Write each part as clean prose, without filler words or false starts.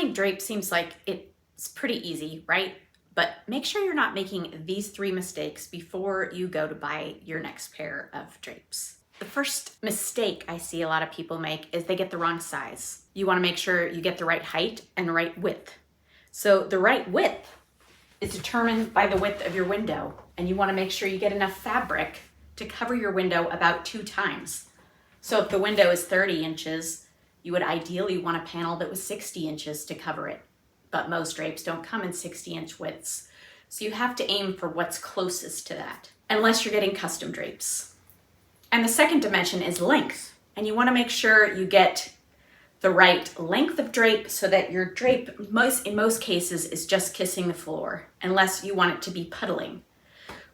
Buying drapes seems like it's pretty easy, right? But make sure you're not making these 3 mistakes before you go to buy your next pair of drapes. The first mistake I see a lot of people make is they get the wrong size. You want to make sure you get the right height and right width. So the right width is determined by the width of your window, and you want to make sure you get enough fabric to cover your window about 2 times. So if the window is 30 inches, you would ideally want a panel that was 60 inches to cover it. But most drapes don't come in 60-inch widths. So you have to aim for what's closest to that, unless you're getting custom drapes. And the second dimension is length. And you want to make sure you get the right length of drape so that your drape, in most cases, is just kissing the floor, unless you want it to be puddling,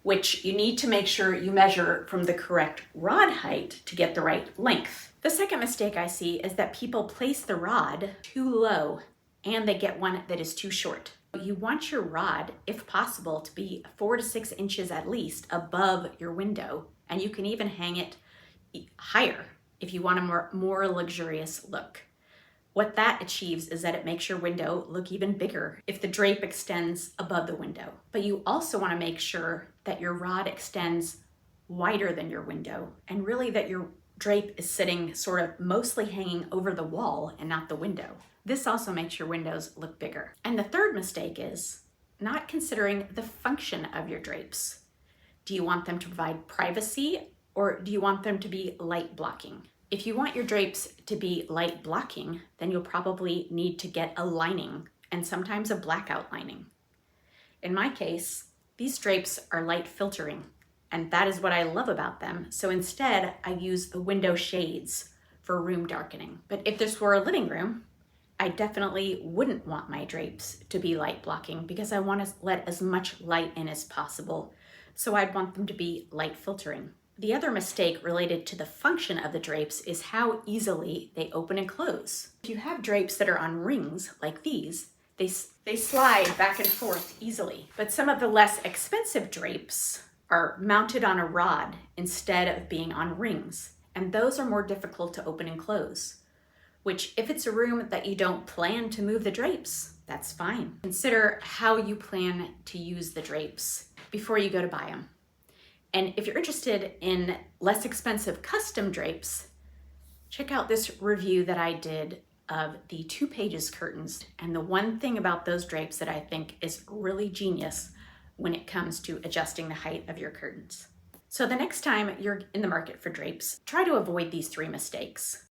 which you need to make sure you measure from the correct rod height to get the right length. The second mistake I see is that people place the rod too low and they get one that is too short. You want your rod, if possible, to be 4 to 6 inches at least above your window, and you can even hang it higher if you want a more luxurious look. What that achieves is that it makes your window look even bigger if the drape extends above the window. But you also want to make sure that your rod extends wider than your window, and really that your drape is sitting sort of mostly hanging over the wall and not the window. This also makes your windows look bigger. And the third mistake is not considering the function of your drapes. Do you want them to provide privacy, or do you want them to be light blocking? If you want your drapes to be light blocking, then you'll probably need to get a lining, and sometimes a blackout lining. In my case, these drapes are light filtering, and that is what I love about them. So instead, I use the window shades for room darkening. But if this were a living room, I definitely wouldn't want my drapes to be light blocking, because I want to let as much light in as possible. So I'd want them to be light filtering. The other mistake related to the function of the drapes is how easily they open and close. If you have drapes that are on rings like these, they slide back and forth easily. But some of the less expensive drapes are mounted on a rod instead of being on rings, and those are more difficult to open and close. Which, if it's a room that you don't plan to move the drapes, that's fine. Consider how you plan to use the drapes before you go to buy them. And if you're interested in less expensive custom drapes, check out this review that I did of the 2 pages curtains. And the one thing about those drapes that I think is really genius when it comes to adjusting the height of your curtains. So the next time you're in the market for drapes, try to avoid these 3 mistakes.